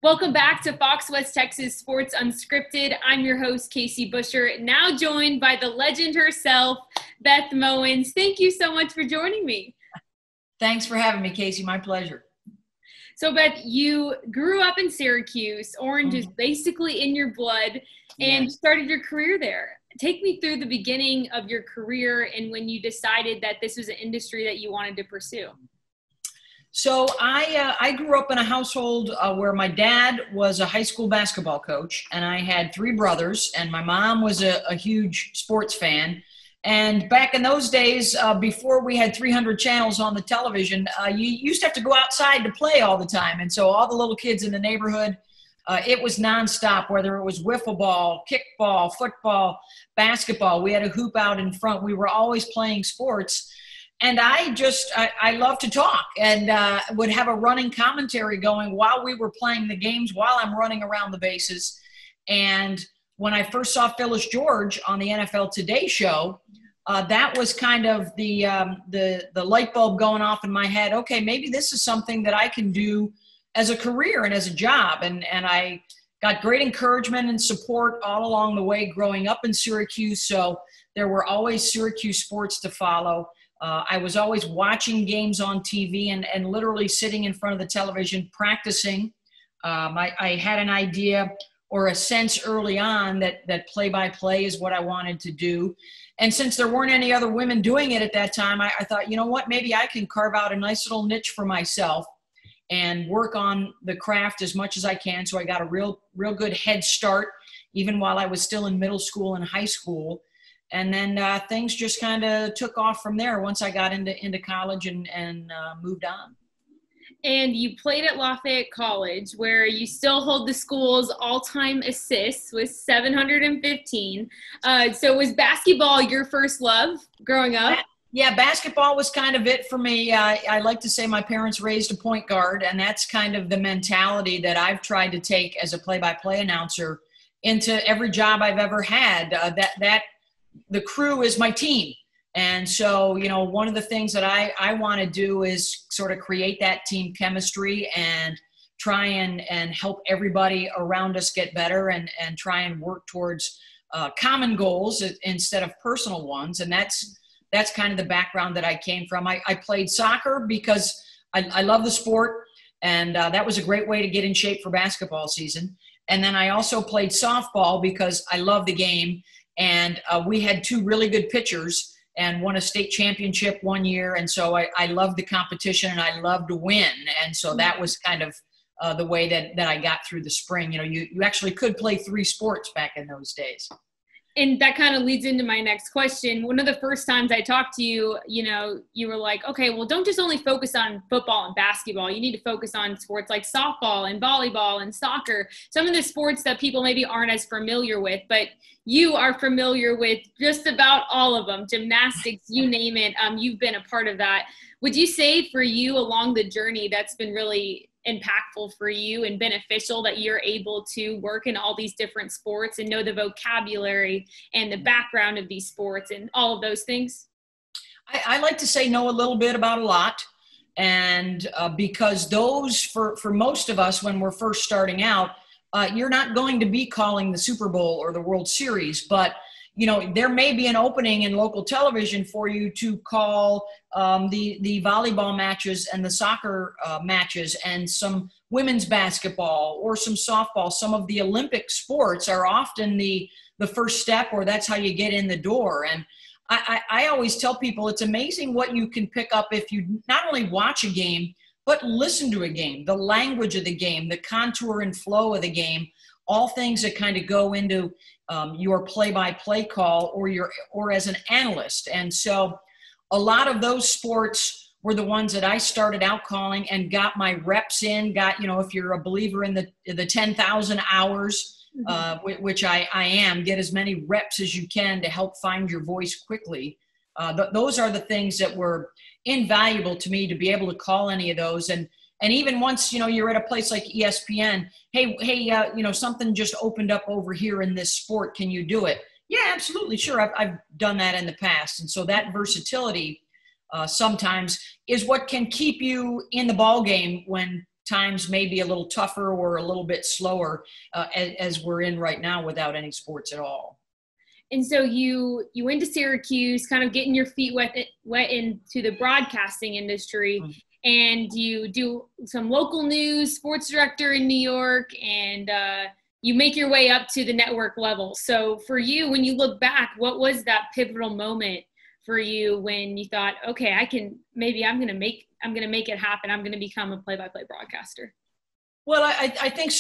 Welcome back to Fox West Texas Sports Unscripted. I'm your host, Casey Buscher, now joined by the legend herself, Beth Mowins. Thank you so much for joining me. Thanks for having me, Casey. My pleasure. So, Beth, you grew up in Syracuse. Orange is basically in your blood, and you started your career there. Take me through the beginning of your career and when you decided that this was an industry that you wanted to pursue. So I grew up in a household where my dad was a high school basketball coach, and I had three brothers, and my mom was a huge sports fan. And back in those days, before we had 300 channels on the television, you used to have to go outside to play all the time. And so all the little kids in the neighborhood, it was nonstop, whether it was wiffle ball, kickball, football, basketball. We had a hoop out in front. We were always playing sports. And I love to talk and would have a running commentary going while we were playing the games, while I'm running around the bases. And when I first saw Phyllis George on the NFL Today show, that was kind of the light bulb going off in my head. Okay, maybe this is something that I can do as a career and as a job. And I got great encouragement and support all along the way growing up in Syracuse. So there were always Syracuse sports to follow. I was always watching games on TV and literally sitting in front of the television practicing. I had an idea or a sense early on that play-by-play is what I wanted to do. And since there weren't any other women doing it at that time, I thought, you know what, maybe I can carve out a nice little niche for myself and work on the craft as much as I can. So I got a real good head start, even while I was still in middle school and high school. And then things just kind of took off from there once I got into college and moved on. And you played at Lafayette College, where you still hold the school's all-time assists with 715. So was basketball your first love growing up? Yeah, basketball was kind of it for me. I like to say my parents raised a point guard, and that's kind of the mentality that I've tried to take as a play-by-play announcer into every job I've ever had. The crew is my team. And so, you know, one of the things that I want to do is sort of create that team chemistry and try and help everybody around us get better and try and work towards common goals instead of personal ones. And that's kind of the background that I came from. I played soccer because I love the sport, and that was a great way to get in shape for basketball season. And then I also played softball because I love the game. And we had two really good pitchers and won a state championship one year. And so I loved the competition and I loved to win. And so that was kind of the way that I got through the spring. You know, you actually could play three sports back in those days. And that kind of leads into my next question. One of the first times I talked to you, you know, you were like, okay, well, don't just only focus on football and basketball. You need to focus on sports like softball and volleyball and soccer, some of the sports that people maybe aren't as familiar with, but you are familiar with just about all of them, gymnastics, you name it. You've been a part of that. Would you say for you along the journey that's been really impactful for you and beneficial that you're able to work in all these different sports and know the vocabulary and the background of these sports and all of those things? I like to say know a little bit about a lot. And because those, for most of us, when we're first starting out, you're not going to be calling the Super Bowl or the World Series, but you know, there may be an opening in local television for you to call the volleyball matches and the soccer matches and some women's basketball or some softball. Some of the Olympic sports are often the first step, or that's how you get in the door. And I always tell people it's amazing what you can pick up if you not only watch a game, but listen to a game, the language of the game, the contour and flow of the game, all things that kind of go into your play-by-play call or as an analyst. And so a lot of those sports were the ones that I started out calling and got my reps in, you know, if you're a believer in the 10,000 hours, which I am, get as many reps as you can to help find your voice quickly. Those are the things that were invaluable to me to be able to call any of those. And even once, you know, you're at a place like ESPN, hey, you know, something just opened up over here in this sport. Can you do it? Yeah, absolutely. Sure. I've done that in the past. And so that versatility sometimes is what can keep you in the ball game when times may be a little tougher or a little bit slower as we're in right now without any sports at all. And so you went to Syracuse, kind of getting your feet wet into the broadcasting industry, and you do some local news, sports director in New York, and you make your way up to the network level. So for you, when you look back, what was that pivotal moment for you when you thought, okay, I'm going to make it happen. I'm going to become a play-by-play broadcaster? Well, I think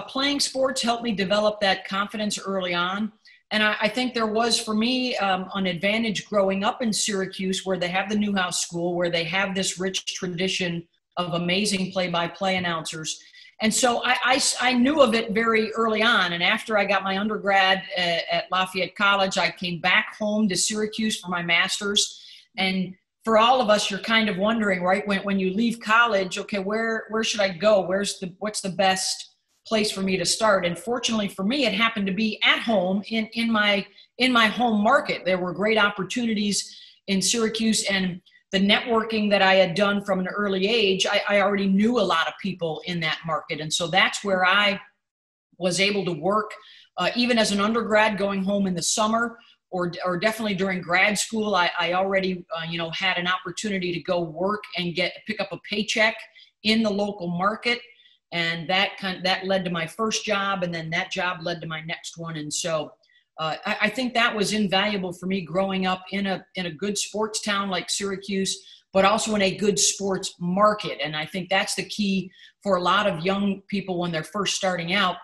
playing sports helped me develop that confidence early on. And I think there was, for me, an advantage growing up in Syracuse, where they have the Newhouse School, where they have this rich tradition of amazing play-by-play announcers. And so I knew of it very early on. And after I got my undergrad at Lafayette College, I came back home to Syracuse for my master's. And for all of us, you're kind of wondering, right, when you leave college, okay, where should I go? What's the best place for me to start? And fortunately for me, it happened to be at home in my home market. There were great opportunities in Syracuse, and the networking that I had done from an early age, I already knew a lot of people in that market. And so that's where I was able to work, even as an undergrad, going home in the summer, or definitely during grad school. I already had an opportunity to go work and pick up a paycheck in the local market. And that led to my first job, and then that job led to my next one. And so I think that was invaluable for me growing up in a good sports town like Syracuse, but also in a good sports market. And I think that's the key for a lot of young people when they're first starting out.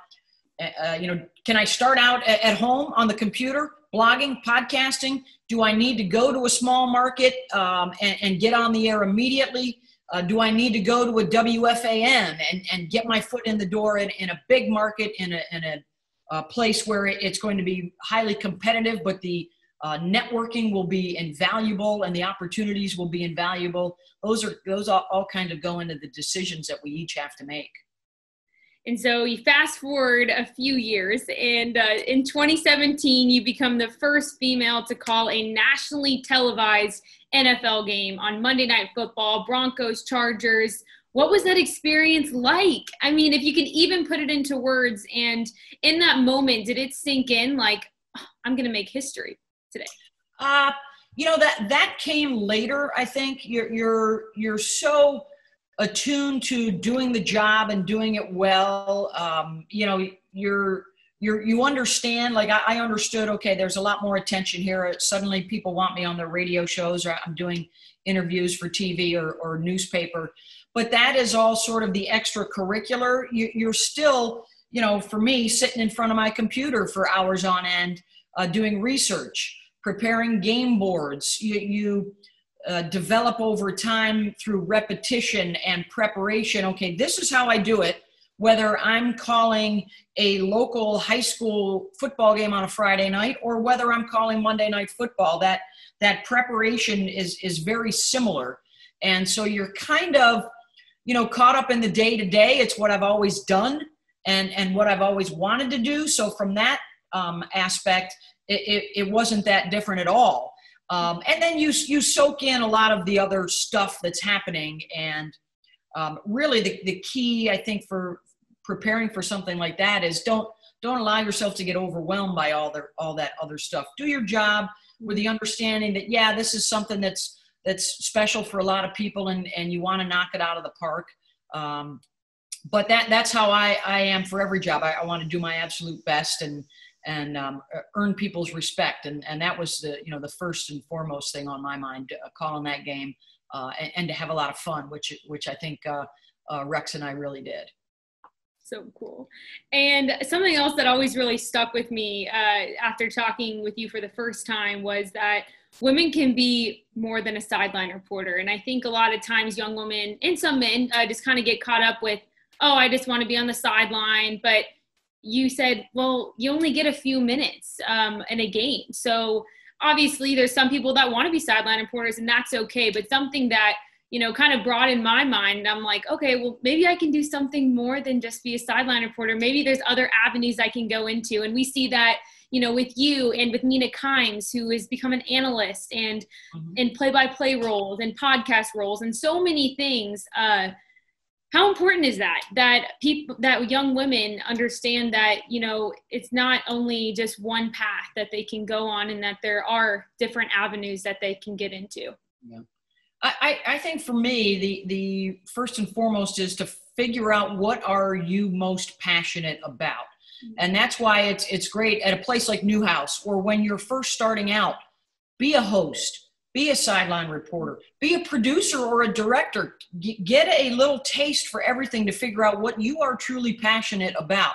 Can I start out at home on the computer, blogging, podcasting? Do I need to go to a small market and get on the air immediately? Do I need to go to a WFAN and get my foot in the door in a big market, in a place where it's going to be highly competitive, but the networking will be invaluable and the opportunities will be invaluable? Those all kind of go into the decisions that we each have to make. And so you fast forward a few years, and in 2017, you become the first female to call a nationally televised NFL game on Monday Night Football, Broncos, Chargers. What was that experience like? I mean, if you could even put it into words, and in that moment, did it sink in like, oh, I'm going to make history today? That came later. I think you're so attuned to doing the job and doing it well. You understand, like I understood, okay, there's a lot more attention here. Suddenly people want me on their radio shows, or I'm doing interviews for TV or newspaper. But that is all sort of the extracurricular. You're still, for me, sitting in front of my computer for hours on end, doing research, preparing game boards. You develop over time through repetition and preparation. Okay, this is how I do it. Whether I'm calling a local high school football game on a Friday night, or whether I'm calling Monday Night Football, that preparation is very similar. And so you're kind of, caught up in the day-to-day. It's what I've always done and what I've always wanted to do. So from that aspect, it wasn't that different at all. And then you soak in a lot of the other stuff that's happening. And really the key, I think, for preparing for something like that is don't allow yourself to get overwhelmed by all that other stuff. Do your job with the understanding that, yeah, this is something that's special for a lot of people, and you want to knock it out of the park. But that's how I am for every job. I want to do my absolute best and earn people's respect. And that was the first and foremost thing on my mind, calling that game, and to have a lot of fun, which I think Rex and I really did. So cool. And something else that always really stuck with me after talking with you for the first time was that women can be more than a sideline reporter. And I think a lot of times young women and some men just kind of get caught up with, oh, I just want to be on the sideline. But you said, well, you only get a few minutes in a game. So obviously there's some people that want to be sideline reporters, and that's okay. But something that, kind of brought in my mind, I'm like, okay, well, maybe I can do something more than just be a sideline reporter. Maybe there's other avenues I can go into. And we see that, with you and with Nina Kimes, who has become an analyst and in play-by-play roles and podcast roles and so many things. How important is that, that young women understand that, it's not only just one path that they can go on, and that there are different avenues that they can get into? Yeah. I think for me, the first and foremost is to figure out what are you most passionate about. And that's why it's great at a place like Newhouse, or when you're first starting out, be a host, be a sideline reporter, be a producer or a director. Get a little taste for everything to figure out what you are truly passionate about.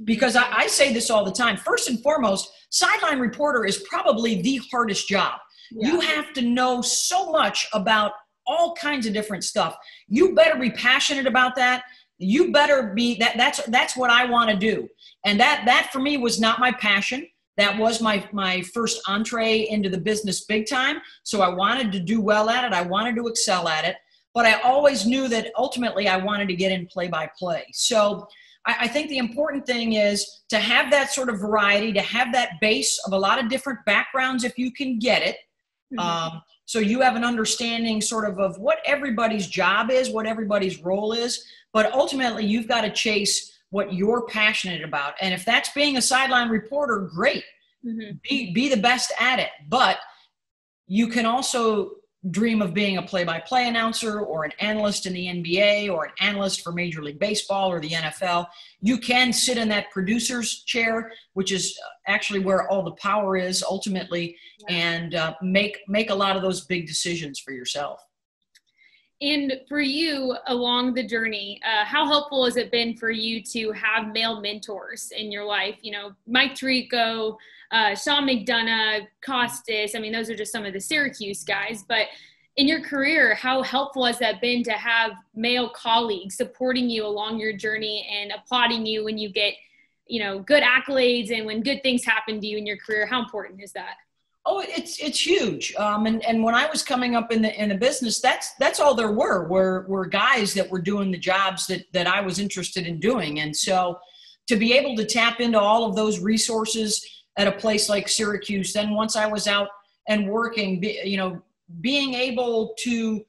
Because I say this all the time. First and foremost, sideline reporter is probably the hardest job. Yeah. You have to know so much about all kinds of different stuff. You better be passionate about that. You better be that's what I want to do. And that for me was not my passion. That was my first entree into the business big time. So I wanted to do well at it. I wanted to excel at it. But I always knew that ultimately I wanted to get in play-by-play. So I think the important thing is to have that sort of variety, to have that base of a lot of different backgrounds if you can get it. So you have an understanding sort of what everybody's job is, what everybody's role is, but ultimately you've got to chase what you're passionate about. And if that's being a sideline reporter, great. Be the best at it. But you can also dream of being a play-by-play announcer or an analyst in the NBA or an analyst for Major League Baseball or the NFL. You can sit in that producer's chair, which is actually where all the power is ultimately, and make a lot of those big decisions for yourself. And for you along the journey, how helpful has it been for you to have male mentors in your life? Mike Tirico, Sean McDonough, Costas, I mean, those are just some of the Syracuse guys, but in your career, how helpful has that been to have male colleagues supporting you along your journey and applauding you when you get, good accolades and when good things happen to you in your career? How important is that? Oh, it's huge. And when I was coming up in the business, that's all there were guys that were doing the jobs that I was interested in doing. And so to be able to tap into all of those resources at a place like Syracuse, then once I was out and working, being able to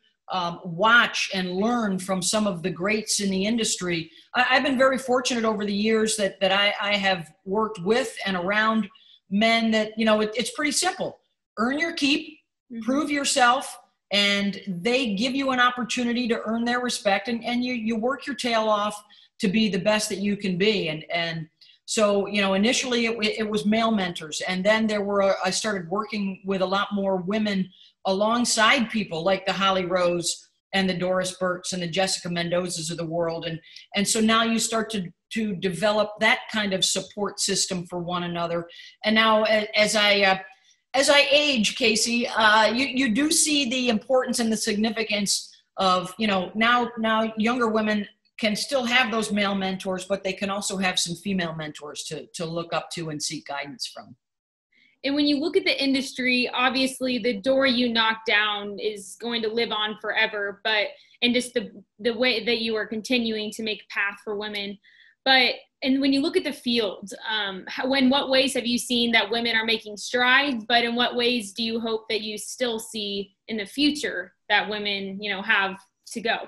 watch and learn from some of the greats in the industry. I've been very fortunate over the years that I have worked with and around men that, it's pretty simple. Earn your keep, prove yourself, and they give you an opportunity to earn their respect, and you work your tail off to be the best that you can be. And so, initially it was male mentors, and then I started working with a lot more women alongside people like the Holly Rose and the Doris Burks and the Jessica Mendozas of the world. And so now you start to develop that kind of support system for one another. And now as I age, Casey, you do see the importance and the significance of, now younger women can still have those male mentors, but they can also have some female mentors to look up to and seek guidance from. And when you look at the industry, obviously the door you knock down is going to live on forever, and just the way that you are continuing to make a path for women. And when you look at the field, in what ways have you seen that women are making strides, but in what ways do you hope that you still see in the future that women, have to go?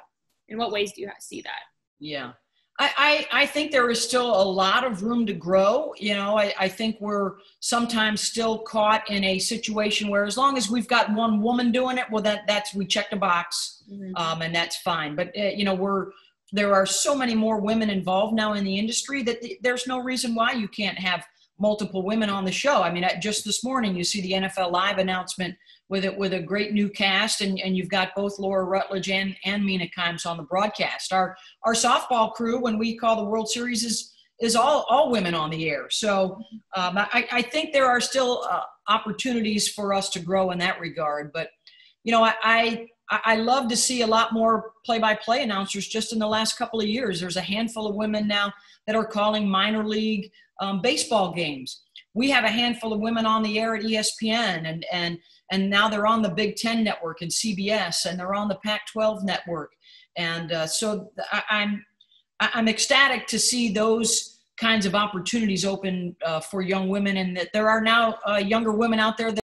In what ways do you see that? Yeah. I think there is still a lot of room to grow. I think we're sometimes still caught in a situation where as long as we've got one woman doing it, well, we check the box, and that's fine. But, there are so many more women involved now in the industry that there's no reason why you can't have multiple women on the show. I mean, just this morning, you see the NFL Live announcement with a great new cast, and you've got both Laura Rutledge and Mina Kimes on the broadcast. Our softball crew, when we call the World Series, is all women on the air. So I think there are still opportunities for us to grow in that regard. But, I love to see a lot more play-by-play announcers just in the last couple of years. There's a handful of women now that are calling minor league baseball games. We have a handful of women on the air at ESPN, and now they're on the Big Ten network and CBS, and they're on the Pac-12 network. And so I'm ecstatic to see those kinds of opportunities open for young women, and that there are now younger women out there that